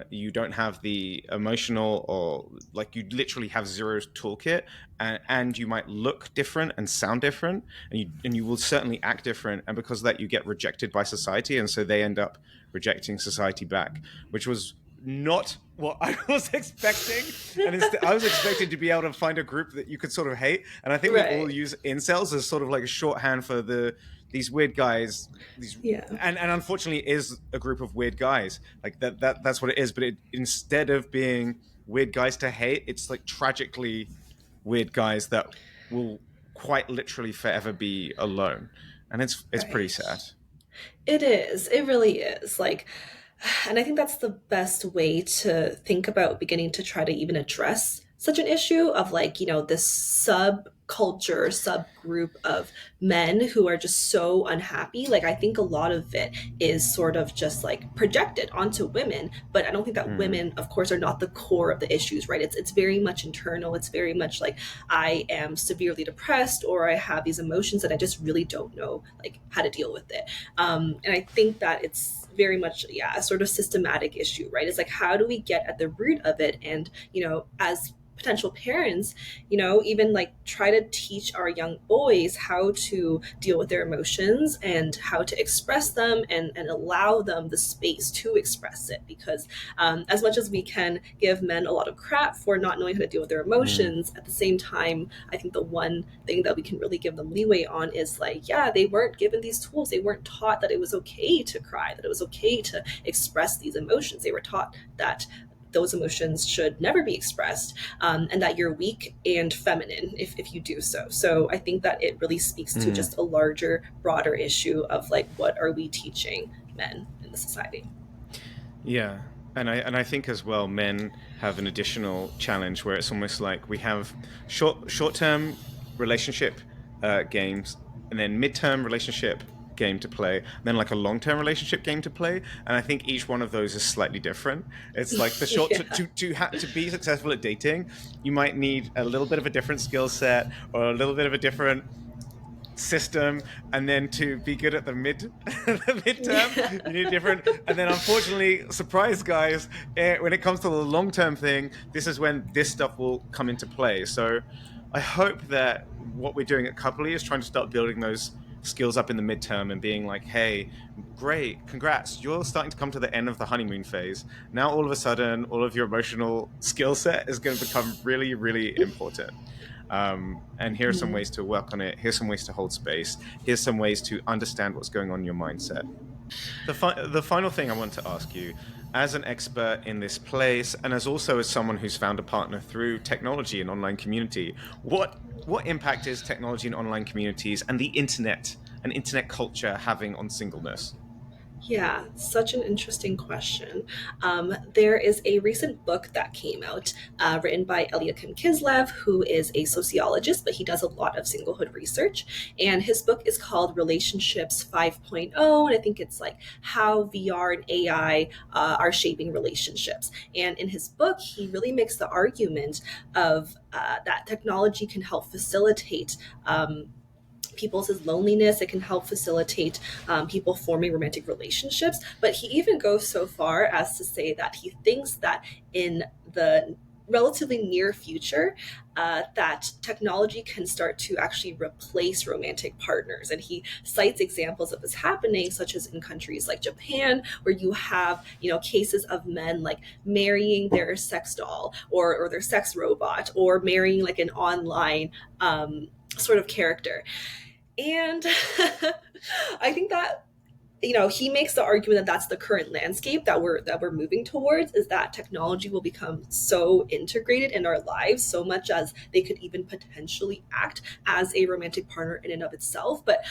you don't have the emotional, or like you literally have zero toolkit, and you might look different and sound different, and you will certainly act different, and because of that you get rejected by society, and so they end up rejecting society back, which was not what I was expecting. And instead, I was expecting to be able to find a group that you could sort of hate. And I think we all Right. use incels as sort of like a shorthand for these weird guys. These Yeah. and unfortunately is a group of weird guys. Like that's what it is. But instead of being weird guys to hate, it's like tragically weird guys that will quite literally forever be alone. And it's pretty Right. sad. It is. It really is. Like, and I think that's the best way to think about beginning to try to even address such an issue of like, this subculture, subgroup of men who are just so unhappy. Like, I think a lot of it is sort of just like projected onto women, but I don't think that Hmm. women, of course, are not the core of the issues, right? It's very much internal. It's very much like I am severely depressed or I have these emotions and I just really don't know like how to deal with it. And I think that it's very much, yeah, a sort of systematic issue, right? It's like, how do we get at the root of it? And, as potential parents, even like try to teach our young boys how to deal with their emotions and how to express them and allow them the space to express it. Because as much as we can give men a lot of crap for not knowing how to deal with their Hmm. emotions, at the same time, I think the one thing that we can really give them leeway on is like, yeah, they weren't given these tools. They weren't taught that it was okay to cry, that it was okay to express these emotions. They were taught that those emotions should never be expressed, and that you're weak and feminine if you do so. So I think that it really speaks to Hmm. just a larger, broader issue of like, what are we teaching men in the society? Yeah. And I think as well, men have an additional challenge where it's almost like we have short term relationship games, and then mid-term relationship game to play, and then like a long-term relationship game to play. And I think each one of those is slightly different. It's like the short Yeah. to be successful at dating, you might need a little bit of a different skill set or a little bit of a different system, and then to be good at the the midterm Yeah. you need different, and then unfortunately, surprise guys, when it comes to the long term thing, this is when this stuff will come into play. So I hope that what we're doing at Coupley is trying to start building those skills up in the midterm and being like, hey, great, congrats, you're starting to come to the end of the honeymoon phase. Now all of a sudden all of your emotional skill set is going to become really, really important. And here are some ways to work on it. Here's some ways to hold space. Here's some ways to understand what's going on in your mindset. The final thing I want to ask you, as an expert in this place, and as also as someone who's found a partner through technology and online community, what impact is technology and online communities and the internet and internet culture having on singleness? Yeah, such an interesting question. There is a recent book that came out written by Eliakim Kislev, who is a sociologist, but he does a lot of singlehood research. And his book is called Relationships 5.0. And I think it's like how VR and AI are shaping relationships. And in his book, he really makes the argument of that technology can help facilitate. People's loneliness. It can help facilitate people forming romantic relationships. But he even goes so far as to say that he thinks that in the relatively near future, that technology can start to actually replace romantic partners. And he cites examples of this happening, such as in countries like Japan, where you have, cases of men like marrying their sex doll or their sex robot, or marrying like an online sort of character. And I think that, he makes the argument that that's the current landscape that we're moving towards, is that technology will become so integrated in our lives, so much as they could even potentially act as a romantic partner in and of itself. But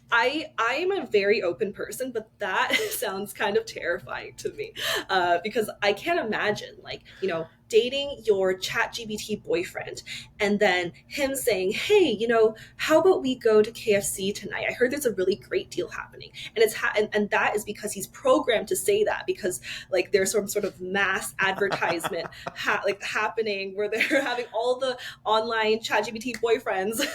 I am a very open person, but that sounds kind of terrifying to me, because I can't imagine, like, dating your chat GBT boyfriend and then him saying, hey, how about we go to KFC tonight? I heard there's a really great deal happening. And and that is because he's programmed to say that, because like there's some sort of mass advertisement like happening, where they're having all the online chat GBT boyfriends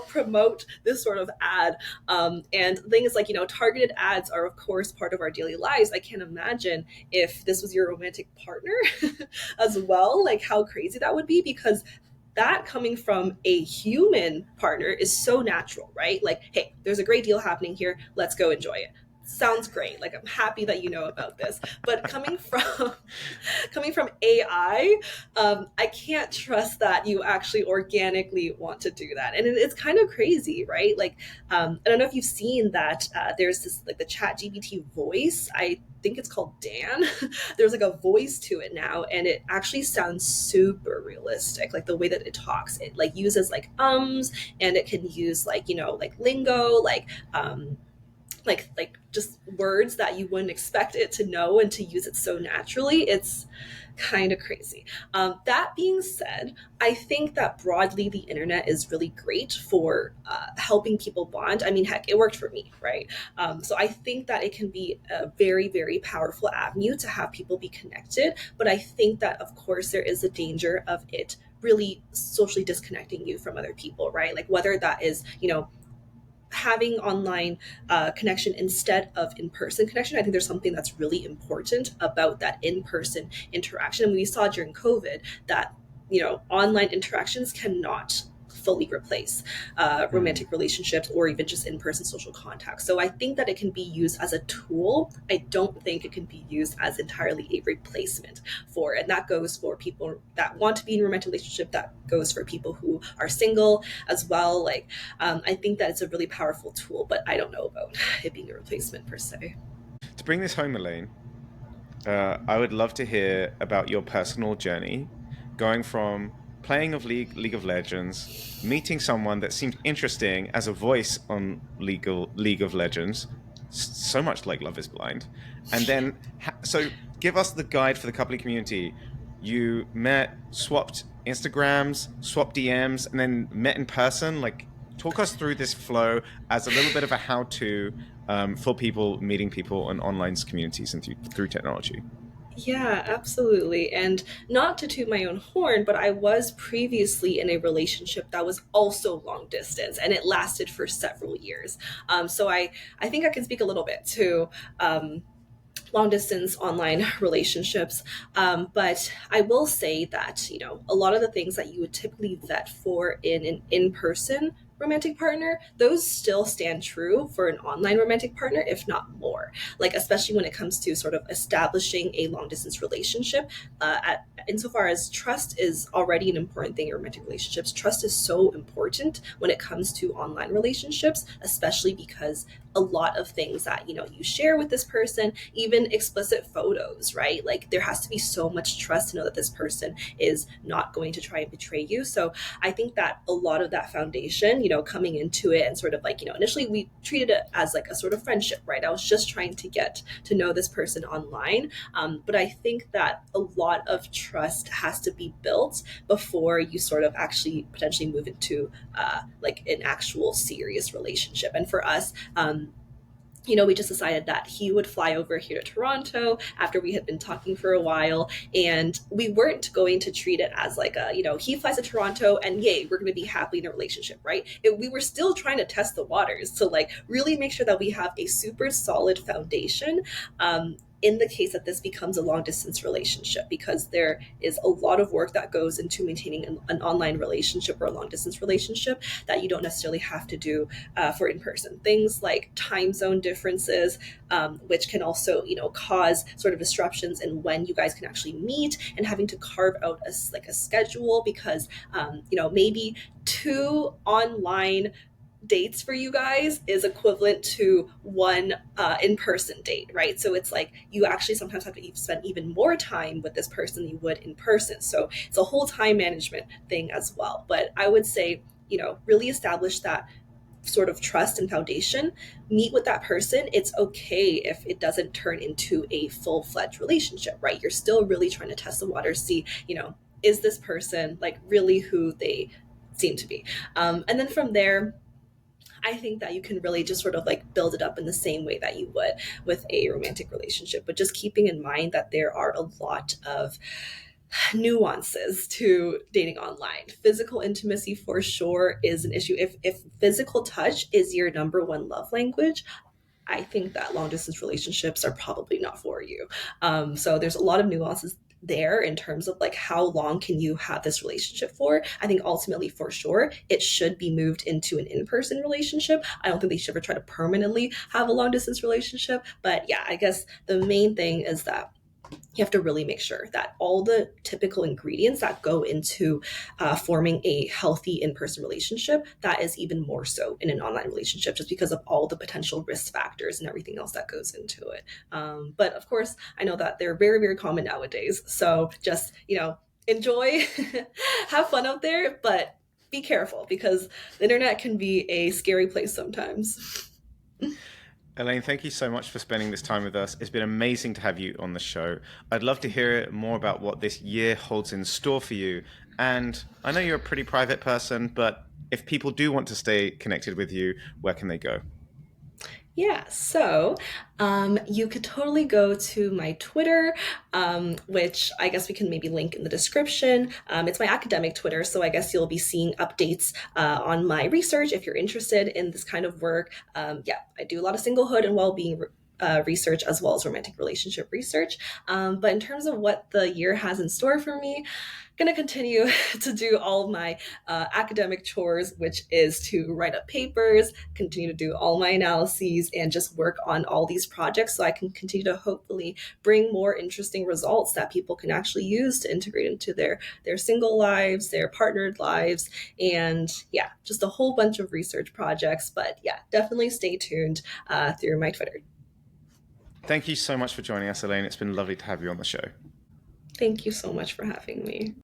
promote this sort of ad. And the thing is, like, targeted ads are, of course, part of our daily lives. I can't imagine if this was your romantic partner as well, like how crazy that would be, because that coming from a human partner is so natural, right? Like, hey, there's a great deal happening here. Let's go enjoy it. Sounds great. Like, I'm happy that you know about this. But coming from AI, I can't trust that you actually organically want to do that. And it's kind of crazy, right? Like, I don't know if you've seen that there's this, like, the chat GBT voice. I think it's called Dan. There's like a voice to it now, and it actually sounds super realistic. Like the way that it talks, it like uses like and it can use like, like lingo, like just words that you wouldn't expect it to know, and to use it so naturally. It's kind of crazy. That being said, I think that broadly the internet is really great for helping people bond. I mean, heck, it worked for me, right? So I think that it can be a very, very powerful avenue to have people be connected. But I think that, of course, there is a danger of it really socially disconnecting you from other people, right? Like whether that is, having online connection instead of in-person connection. I think there's something that's really important about that in-person interaction. And we saw during COVID that, online interactions cannot fully replace romantic relationships or even just in-person social contact. So I think that it can be used as a tool. I don't think it can be used as entirely a replacement for it. And that goes for people that want to be in a romantic relationship. That goes for people who are single as well. Like, I think that it's a really powerful tool, but I don't know about it being a replacement per se. To bring this home, Elaine, I would love to hear about your personal journey going from playing of League of Legends, meeting someone that seemed interesting as a voice on League of Legends, so much like Love is Blind, and then so give us the guide for the couple community. You met, swapped Instagrams, swapped DMs, and then met in person. Like, talk us through this flow as a little bit of a how-to for people meeting people in online communities and through technology. Yeah, absolutely. And not to toot my own horn, but I was previously in a relationship that was also long distance, and it lasted for several years. So I think I can speak a little bit to long distance online relationships. But I will say that, a lot of the things that you would typically vet for in an in person romantic partner, those still stand true for an online romantic partner, if not more. Like, especially when it comes to sort of establishing a long distance relationship, insofar as trust is already an important thing in romantic relationships. Trust is so important when it comes to online relationships, especially because a lot of things that you share with this person, even explicit photos, right? Like, there has to be so much trust to know that this person is not going to try and betray you. So I think that a lot of that foundation, coming into it, and sort of like, initially we treated it as like a sort of friendship, right? I was just trying to get to know this person online. But I think that a lot of trust has to be built before you sort of actually potentially move into like an actual serious relationship. And for us, we just decided that he would fly over here to Toronto after we had been talking for a while. And we weren't going to treat it as like he flies to Toronto and yay, we're going to be happy in a relationship, right? We were still trying to test the waters to like really make sure that we have a super solid foundation. in the case that this becomes a long distance relationship, because there is a lot of work that goes into maintaining an online relationship or a long distance relationship that you don't necessarily have to do for in person. Things like time zone differences, which can also, cause sort of disruptions in when you guys can actually meet, and having to carve out a schedule, because, maybe two online dates for you guys is equivalent to one in-person date, right? So it's like you actually sometimes have to spend even more time with this person than you would in person. So it's a whole time management thing as well. But I would say, really establish that sort of trust and foundation. Meet with that person. It's okay if it doesn't turn into a full-fledged relationship, right? You're still really trying to test the waters, see, is this person like really who they seem to be? And then from there, I think that you can really just sort of like build it up in the same way that you would with a romantic relationship, but just keeping in mind that there are a lot of nuances to dating online. Physical intimacy for sure is an issue. If physical touch is your number one love language, I think that long distance relationships are probably not for you. So there's a lot of nuances there in terms of like how long can you have this relationship for. I think ultimately for sure it should be moved into an in-person relationship. I don't think they should ever try to permanently have a long distance relationship, but yeah, I guess the main thing is that you have to really make sure that all the typical ingredients that go into forming a healthy in-person relationship, that is even more so in an online relationship, just because of all the potential risk factors and everything else that goes into it. But of course, I know that they're very, very common nowadays. So just, enjoy, have fun out there, but be careful, because the internet can be a scary place sometimes. Elaine, thank you so much for spending this time with us. It's been amazing to have you on the show. I'd love to hear more about what this year holds in store for you. And I know you're a pretty private person, but if people do want to stay connected with you, where can they go? Yeah, so you could totally go to my Twitter, which I guess we can maybe link in the description. It's my academic Twitter, so I guess you'll be seeing updates on my research if you're interested in this kind of work. Yeah, I do a lot of singlehood and well-being research, as well as romantic relationship research. But in terms of what the year has in store for me, going to continue to do all my academic chores, which is to write up papers, continue to do all my analyses, and just work on all these projects so I can continue to hopefully bring more interesting results that people can actually use to integrate into their single lives, their partnered lives, and yeah, just a whole bunch of research projects. But yeah, definitely stay tuned through my Twitter. Thank you so much for joining us, Elaine. It's been lovely to have you on the show. Thank you so much for having me.